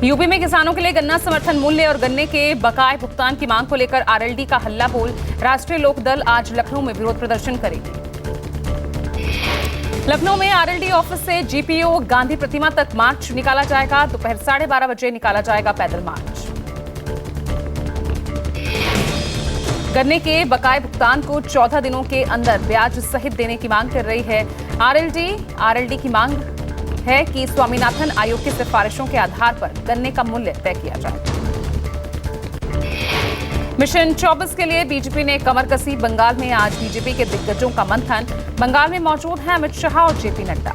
UP में किसानों के लिए गन्ना समर्थन मूल्य और गन्ने के बकाए भुगतान की मांग को लेकर आरएलडी का हल्ला बोल। राष्ट्रीय लोकदल आज लखनऊ में विरोध प्रदर्शन करेगी। लखनऊ में आरएलडी ऑफिस से जीपीओ गांधी प्रतिमा तक मार्च निकाला जाएगा। दोपहर 12:30 बजे निकाला जाएगा पैदल मार्च। गन्ने के बकाए भुगतान को 14 दिनों के अंदर ब्याज सहित देने की मांग कर रही है आरएलडी की मांग है कि स्वामीनाथन आयोग की सिफारिशों के आधार पर गन्ने का मूल्य तय किया जाए। मिशन 24 के लिए बीजेपी ने कमर कसी। बंगाल में आज बीजेपी के दिग्गजों का मंथन। बंगाल में मौजूद हैं अमित शाह और जेपी नड्डा।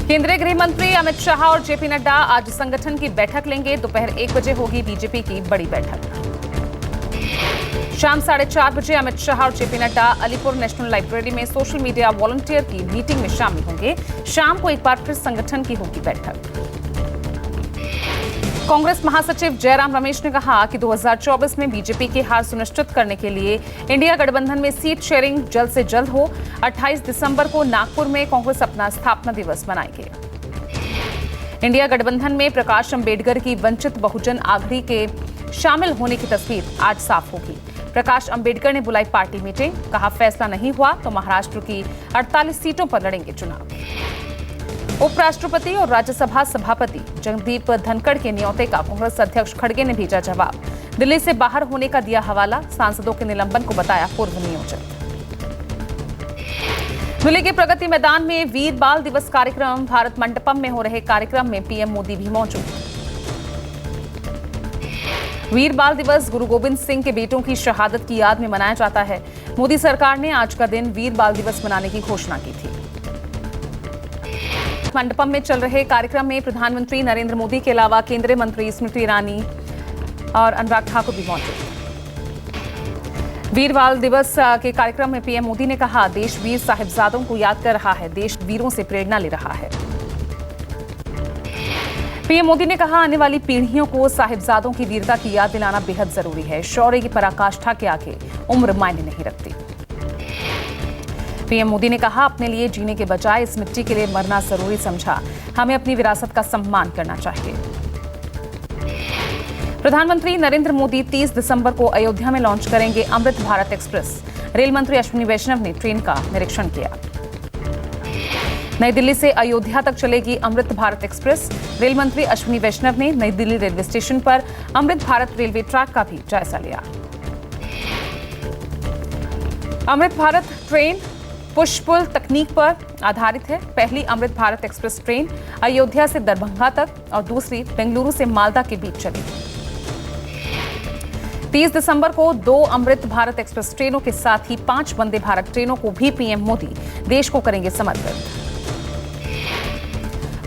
केंद्रीय गृह मंत्री अमित शाह और जेपी नड्डा आज संगठन की बैठक लेंगे। दोपहर 1 बजे होगी बीजेपी की बड़ी बैठक। शाम 4:30 बजे अमित शाह और JP Nadda Alipur national library में सोशल मीडिया वॉलंटियर की मीटिंग में शामिल होंगे। शाम को एक बार फिर संगठन की होगी बैठक। कांग्रेस महासचिव जयराम रमेश ने कहा कि 2024 में बीजेपी की हार सुनिश्चित करने के लिए इंडिया गठबंधन में सीट शेयरिंग जल्द से जल्द हो। 28 दिसंबर को नागपुर में कांग्रेस अपना स्थापना दिवस मनाएगी। इंडिया गठबंधन में प्रकाश अंबेडकर की वंचित बहुजन आघाड़ी के शामिल होने की तस्वीर आज साफ होगी। प्रकाश अंबेडकर ने बुलाई पार्टी मीटिंग। कहा फैसला नहीं हुआ तो महाराष्ट्र की 48 सीटों पर लड़ेंगे चुनाव। उपराष्ट्रपति और राज्यसभा सभापति जगदीप धनखड़ के न्योते का कांग्रेस अध्यक्ष खड़गे ने भेजा जवाब। दिल्ली से बाहर होने का दिया हवाला। सांसदों के निलंबन को बताया पूर्व नियोजित। दिल्ली के प्रगति मैदान में वीर बाल दिवस कार्यक्रम। भारत मंडपम में हो रहे कार्यक्रम में पीएम मोदी भी मौजूद। वीर बाल दिवस गुरु गोविंद सिंह के बेटों की शहादत की याद में मनाया जाता है। मोदी सरकार ने आज का दिन वीर बाल दिवस मनाने की घोषणा की थी। मंडपम में चल रहे कार्यक्रम में प्रधानमंत्री नरेंद्र मोदी के अलावा केंद्रीय मंत्री स्मृति ईरानी और अनुराग ठाकुर भी मौजूद। वीर बाल दिवस के कार्यक्रम में पीएम मोदी ने कहा देश वीर साहिबजादों को याद कर रहा है। देश वीरों से प्रेरणा ले रहा है। पीएम मोदी ने कहा आने वाली पीढ़ियों को साहिबजादों की वीरता की याद दिलाना बेहद जरूरी है। शौर्य की पराकाष्ठा के आगे उम्र मायने नहीं रखती। पीएम मोदी ने कहा अपने लिए जीने के बजाय इस मिट्टी के लिए मरना जरूरी समझा। हमें अपनी विरासत का सम्मान करना चाहिए। प्रधानमंत्री नरेंद्र मोदी 30 दिसंबर को अयोध्या में लॉन्च करेंगे अमृत भारत एक्सप्रेस। रेल मंत्री अश्विनी वैष्णव ने ट्रेन का निरीक्षण किया। नई दिल्ली से अयोध्या तक चलेगी अमृत भारत एक्सप्रेस। रेल मंत्री अश्विनी वैष्णव ने नई दिल्ली रेलवे स्टेशन पर अमृत भारत रेलवे ट्रैक का भी जायजा लिया। Amrit Bharat train push pull तकनीक पर आधारित है। पहली अमृत भारत एक्सप्रेस ट्रेन अयोध्या से दरभंगा तक और दूसरी बेंगलुरु से मालदा के बीच चलेगी। 30 दिसंबर को 2 अमृत भारत एक्सप्रेस ट्रेनों के साथ ही 5 वंदे भारत ट्रेनों को भी पीएम मोदी देश को करेंगे समर्पित।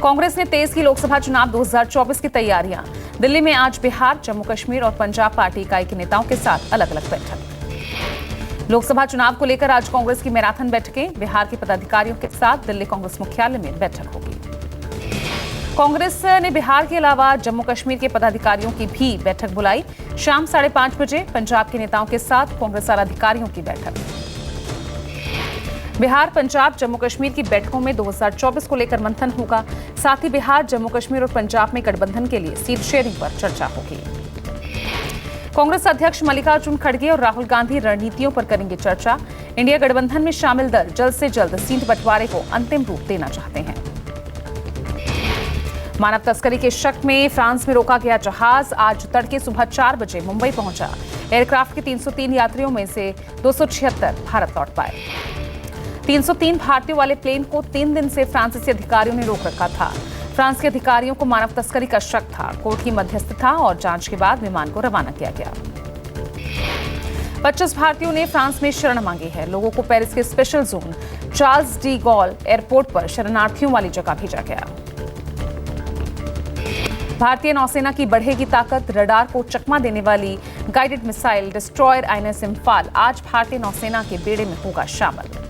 कांग्रेस ने तेज की लोकसभा चुनाव 2024 की तैयारियां। दिल्ली में आज बिहार, जम्मू कश्मीर और पंजाब पार्टी इकाई के नेताओं के साथ अलग अलग बैठक। लोकसभा चुनाव को लेकर आज कांग्रेस की मैराथन बैठकें। बिहार के पदाधिकारियों के साथ दिल्ली कांग्रेस मुख्यालय में बैठक होगी। कांग्रेस ने बिहार के अलावा जम्मू कश्मीर के पदाधिकारियों की भी बैठक बुलाई। शाम 5:30 बजे पंजाब के नेताओं के साथ कांग्रेस अधिकारियों की बैठक। बिहार, पंजाब, जम्मू कश्मीर की बैठकों में 2024 को लेकर मंथन होगा। साथ ही बिहार, जम्मू कश्मीर और पंजाब में गठबंधन के लिए सीट शेयरिंग पर चर्चा होगी। कांग्रेस अध्यक्ष मल्लिकार्जुन खड़गे और राहुल गांधी रणनीतियों पर करेंगे चर्चा। इंडिया गठबंधन में शामिल दल जल्द से जल्द सीट बंटवारे को अंतिम रूप देना चाहते हैं। मानव तस्करी के शक में फ्रांस में रोका गया जहाज आज तड़के सुबह 4 बजे मुंबई पहुंचा। एयरक्राफ्ट के 303 यात्रियों में से 276 भारत लौट पाए। 303 भारतीयों वाले प्लेन को 3 दिन से फ्रांसीसी अधिकारियों ने रोक रखा था। फ्रांस के अधिकारियों को मानव तस्करी का शक था। कोर्ट की मध्यस्थता और जांच के बाद विमान को रवाना किया गया। 25 भारतीयों ने फ्रांस में शरण मांगी है। लोगों को पेरिस के special zone Charles de Gaulle airport पर शरणार्थियों वाली जगह भेजा गया। भारतीय नौसेना की बढ़ेगी ताकत। रडार को चकमा देने वाली guided missile destroyer INS Imphal आज भारतीय नौसेना के बेड़े में होगा शामिल।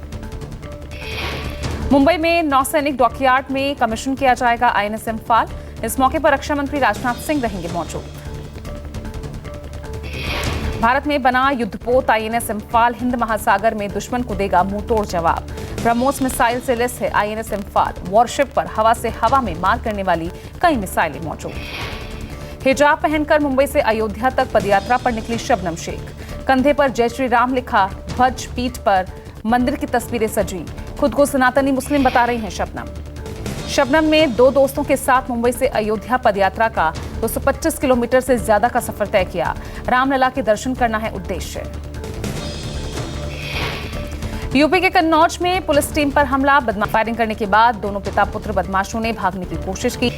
मुंबई में नौसैनिक डॉकयार्ड में कमीशन किया जाएगा आईएनएस इम्फाल। इस मौके पर रक्षा मंत्री राजनाथ सिंह रहेंगे मौजूद। भारत में बना युद्धपोत आईएनएस इम्फाल हिंद महासागर में दुश्मन को देगा मुंहतोड़ जवाब। ब्रह्मोस मिसाइल से लैस है INS इम्फाल। वॉरशिप पर हवा से हवा में मार करने वाली कई मिसाइलें मौजूद। हिजाब पहनकर मुंबई से अयोध्या तक पदयात्रा पर निकली शबनम शेख। कंधे पर जय श्री राम लिखा, ध्वज पीठ पर मंदिर की तस्वीरें सजी। खुद को सनातनी मुस्लिम बता रही हैं शबनम ने 2 दोस्तों के साथ मुंबई से अयोध्या पदयात्रा का 225 किलोमीटर से ज्यादा का सफर तय किया। रामलला के दर्शन करना है उद्देश्य। यूपी के कन्नौज में पुलिस टीम पर हमला। फायरिंग करने के बाद दोनों पिता पुत्र बदमाशों ने भागने की कोशिश की।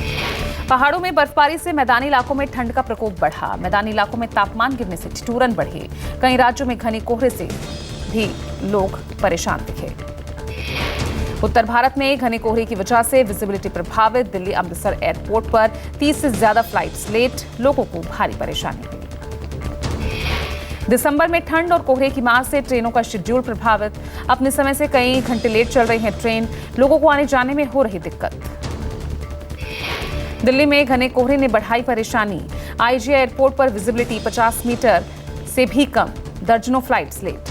पहाड़ों में बर्फबारी से मैदानी इलाकों में ठंड का प्रकोप बढ़ा। मैदानी इलाकों में तापमान गिरने से ठिठुरन बढ़ी। कई राज्यों में घने कोहरे से भी लोग परेशान दिखे। उत्तर भारत में घने कोहरे की वजह से विजिबिलिटी प्रभावित। दिल्ली अमृतसर एयरपोर्ट पर 30 से ज्यादा फ्लाइट्स लेट। लोगों को भारी परेशानी हुई। दिसंबर में ठंड और कोहरे की मार से ट्रेनों का शेड्यूल प्रभावित। अपने समय से कई घंटे लेट चल रही है ट्रेन। लोगों को आने जाने में हो रही दिक्कत। दिल्ली में घने कोहरे ने बढ़ाई परेशानी। IGI एयरपोर्ट पर विजिबिलिटी 50 मीटर से भी कम। दर्जनों फ्लाइट्स लेट।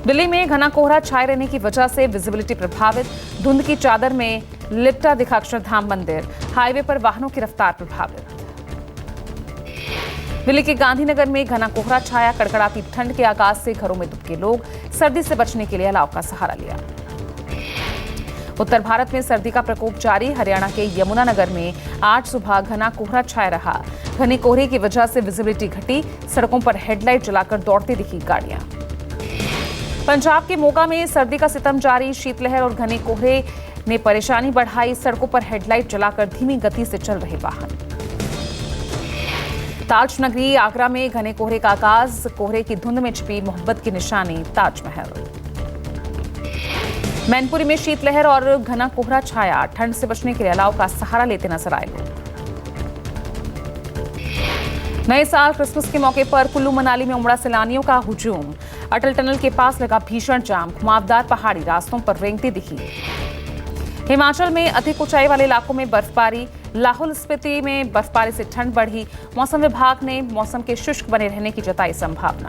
दिल्ली में घना कोहरा छाए रहने की वजह से विजिबिलिटी प्रभावित। धुंध की चादर में लिपटा दिखा अक्षरधाम मंदिर। हाईवे पर वाहनों की रफ्तार प्रभावित। दिल्ली के गांधीनगर में घना कोहरा छाया। कड़कड़ाती ठंड के आगाज से घरों में दुबके लोग सर्दी से बचने के लिए अलाव का सहारा लिया। उत्तर भारत में सर्दी का प्रकोप जारी। हरियाणा के यमुनानगर में आज सुबह घना कोहरा छाया रहा। घने कोहरे की वजह से विजिबिलिटी घटी। सड़कों पर हेडलाइट जलाकर दौड़ती दिखी गाड़ियां। पंजाब के मोगा में सर्दी का सितम जारी। शीतलहर और घने कोहरे ने परेशानी बढ़ाई। सड़कों पर हेडलाइट जलाकर धीमी गति से चल रहे वाहन। ताज नगरी आगरा में घने कोहरे का आगाज। कोहरे की धुंध में छिपी मोहब्बत की निशानी ताजमहल। मैनपुरी में शीतलहर और घना कोहरा छाया। ठंड से बचने के लिए अलाव का सहारा लेते नजर आए लोग। नए साल क्रिसमस के मौके पर कुल्लू मनाली में उमड़ा सैलानियों का हुजूम। अटल टनल के पास लगा भीषण जाम। घुमावदार पहाड़ी रास्तों पर रेंगती दिखी। हिमाचल में अधिक ऊंचाई वाले इलाकों में बर्फबारी। लाहौल स्पीति में बर्फबारी से ठंड बढ़ी। मौसम विभाग ने मौसम के शुष्क बने रहने की जताई संभावना।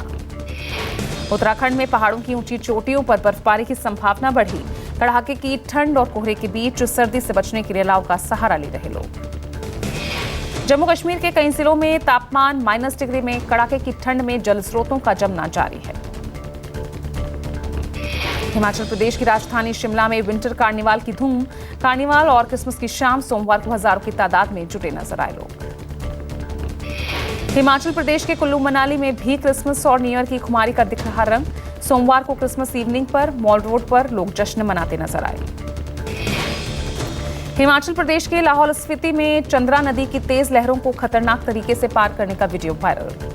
उत्तराखंड में पहाड़ों की ऊंची चोटियों पर बर्फबारी की संभावना बढ़ी। कड़ाके की ठंड और कोहरे के बीच सर्दी से बचने के लिए अलाव का सहारा ले रहे लोग। जम्मू कश्मीर के कई जिलों में तापमान -डिग्री में। कड़ाके की ठंड में जल स्रोतों का जमना जारी है। हिमाचल प्रदेश की राजधानी शिमला में विंटर कार्निवाल की धूम। कार्निवाल और क्रिसमस की शाम सोमवार को हजारों की तादाद में जुटे नजर आए लोग। हिमाचल प्रदेश के कुल्लू मनाली में भी क्रिसमस और न्यू ईयर की खुमारी का दिख रहा रंग। सोमवार को क्रिसमस इवनिंग पर मॉल रोड पर लोग जश्न मनाते नजर आए। हिमाचल प्रदेश के लाहौल स्पीति में चंद्रा नदी की तेज लहरों को खतरनाक तरीके से पार करने का वीडियो वायरल।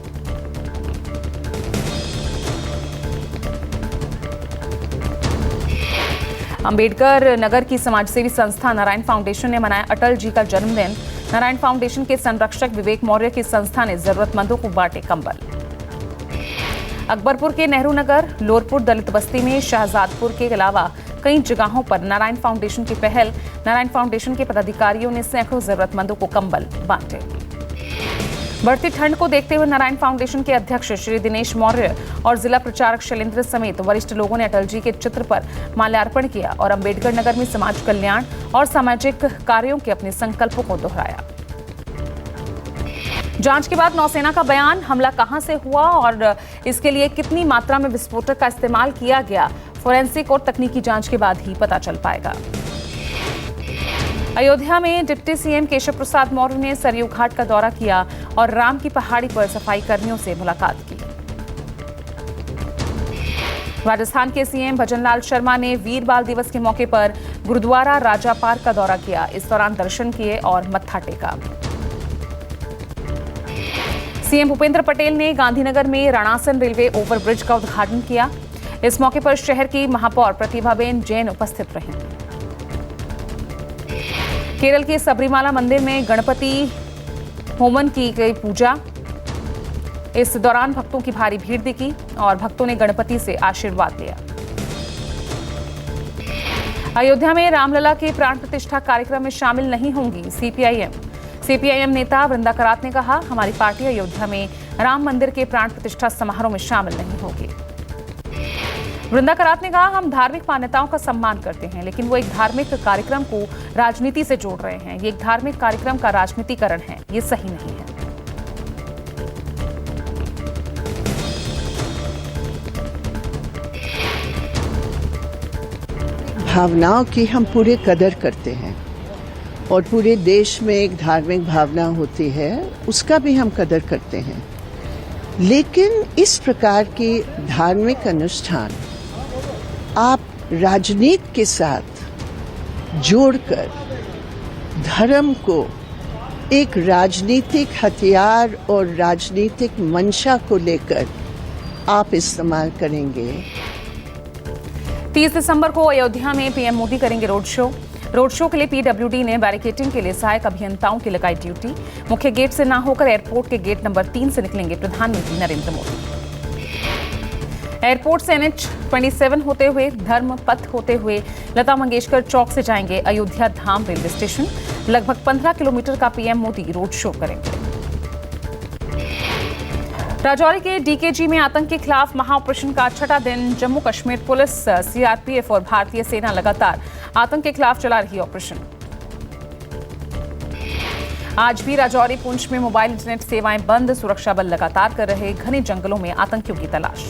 अंबेडकर नगर की समाजसेवी संस्था नारायण फाउंडेशन ने मनाया अटल जी का जन्मदिन। नारायण फाउंडेशन के संरक्षक विवेक मौर्य की संस्था ने जरूरतमंदों को बांटे कंबल। अकबरपुर के नेहरू नगर, लोरपुर दलित बस्ती में शहजादपुर के अलावा कई जगहों पर नारायण फाउंडेशन की पहल। नारायण फाउंडेशन के पदाधिकारियों ने सैकड़ों जरूरतमंदों को कंबल बांटे। बढ़ती ठंड को देखते हुए नारायण फाउंडेशन के अध्यक्ष श्री दिनेश मौर्य और जिला प्रचारक शैलेंद्र समेत वरिष्ठ लोगों ने अटल जी के चित्र पर माल्यार्पण किया और अंबेडकर नगर में समाज कल्याण और सामाजिक कार्यों के अपने संकल्पों को दोहराया। जांच के बाद नौसेना का बयान। हमला कहां से हुआ और इसके लिए कितनी मात्रा में विस्फोटक का इस्तेमाल किया गया, फोरेंसिक और तकनीकी जांच के बाद ही पता चल पाएगा। अयोध्या में डिप्टी सीएम केशव प्रसाद मौर्य ने सरयू घाट का दौरा किया और राम की पहाड़ी पर सफाई कर्मियों से मुलाकात की। राजस्थान के सीएम भजनलाल शर्मा ने वीर बाल दिवस के मौके पर गुरुद्वारा राजा पार्क का दौरा किया। इस दौरान दर्शन किए और मत्था टेका। सीएम भूपेंद्र पटेल ने गांधीनगर में रणासन रेलवे ओवरब्रिज का उद्घाटन किया। इस मौके पर शहर की महापौर प्रतिभाबेन जैन उपस्थित रहीं। केरल के सबरीमाला मंदिर में गणपति होमन की गई पूजा। इस दौरान भक्तों की भारी भीड़ दिखी और भक्तों ने गणपति से आशीर्वाद लिया। अयोध्या में रामलला के प्राण प्रतिष्ठा कार्यक्रम में शामिल नहीं होंगी सीपीआईएम नेता वृंदा करात ने कहा, हमारी पार्टी अयोध्या में राम मंदिर के प्राण प्रतिष्ठा समारोह में शामिल नहीं होगी। वृंदा करात ने कहा, हम धार्मिक मान्यताओं का सम्मान करते हैं, लेकिन वो एक धार्मिक कार्यक्रम को राजनीति से जोड़ रहे हैं। ये एक धार्मिक कार्यक्रम का राजनीतिकरण है, ये सही नहीं है। भावनाओं की हम पूरे कदर करते हैं और पूरे देश में एक धार्मिक भावना होती है, उसका भी हम कदर करते हैं। लेकिन इस प्रकार के धार्मिक अनुष्ठान आप राजनीति के साथ जोड़कर धर्म को एक राजनीतिक हथियार और राजनीतिक मंशा को लेकर आप इस्तेमाल करेंगे। 30 दिसंबर को अयोध्या में पीएम मोदी करेंगे रोड शो। रोड शो के लिए पीडब्ल्यूडी ने बैरिकेडिंग के लिए सहायक अभियंताओं की लगाई ड्यूटी। मुख्य गेट से ना होकर एयरपोर्ट के गेट नंबर 3 से निकलेंगे प्रधानमंत्री नरेंद्र मोदी। एयरपोर्ट से NH-27 होते हुए धर्म पथ होते हुए लता मंगेशकर चौक से जाएंगे अयोध्या धाम रेलवे स्टेशन। लगभग 15 किलोमीटर का पीएम मोदी रोड शो करेंगे। राजौरी के डीकेजी में आतंक के खिलाफ महाऑपरेशन का छठा दिन। जम्मू कश्मीर पुलिस, सीआरपीएफ और भारतीय सेना लगातार आतंक के खिलाफ चला रही ऑपरेशन। आज भी राजौरी पुंछ में मोबाइल इंटरनेट सेवाएं बंद। सुरक्षा बल लगातार कर रहे घने जंगलों में आतंकियों की तलाश।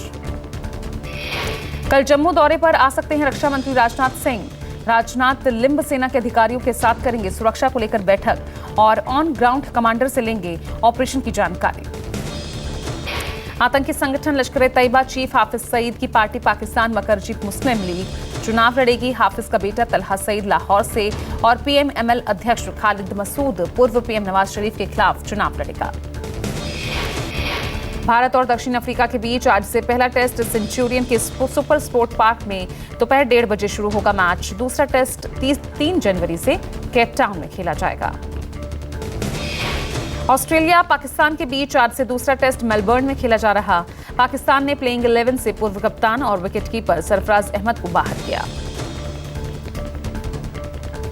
कल जम्मू दौरे पर आ सकते हैं रक्षा मंत्री राजनाथ सिंह। राजनाथ लिंब सेना के अधिकारियों के साथ करेंगे सुरक्षा को लेकर बैठक और ऑन ग्राउंड कमांडर से लेंगे ऑपरेशन की जानकारी। आतंकी संगठन लश्कर-ए-तैयबा चीफ हाफिज सईद की पार्टी पाकिस्तान मकरजी मुस्लिम लीग चुनाव लड़ेगी। हाफिज का बेटा तलहा सईद लाहौर से और पीएमएमएल अध्यक्ष खालिद मसूद पूर्व पीएम नवाज शरीफ के खिलाफ चुनाव लड़ेगा। भारत और दक्षिण अफ्रीका के बीच आज से पहला टेस्ट सेंचुरियन के सुपर स्पोर्ट पार्क में दोपहर 1:30 बजे शुरू होगा मैच। दूसरा टेस्ट 3 जनवरी से केप टाउन में खेला जाएगा। ऑस्ट्रेलिया पाकिस्तान के बीच आज से दूसरा टेस्ट मेलबर्न में खेला जा रहा। पाकिस्तान ने प्लेइंग 11 से पूर्व कप्तान और विकेटकीपर सरफराज अहमद को बाहर किया।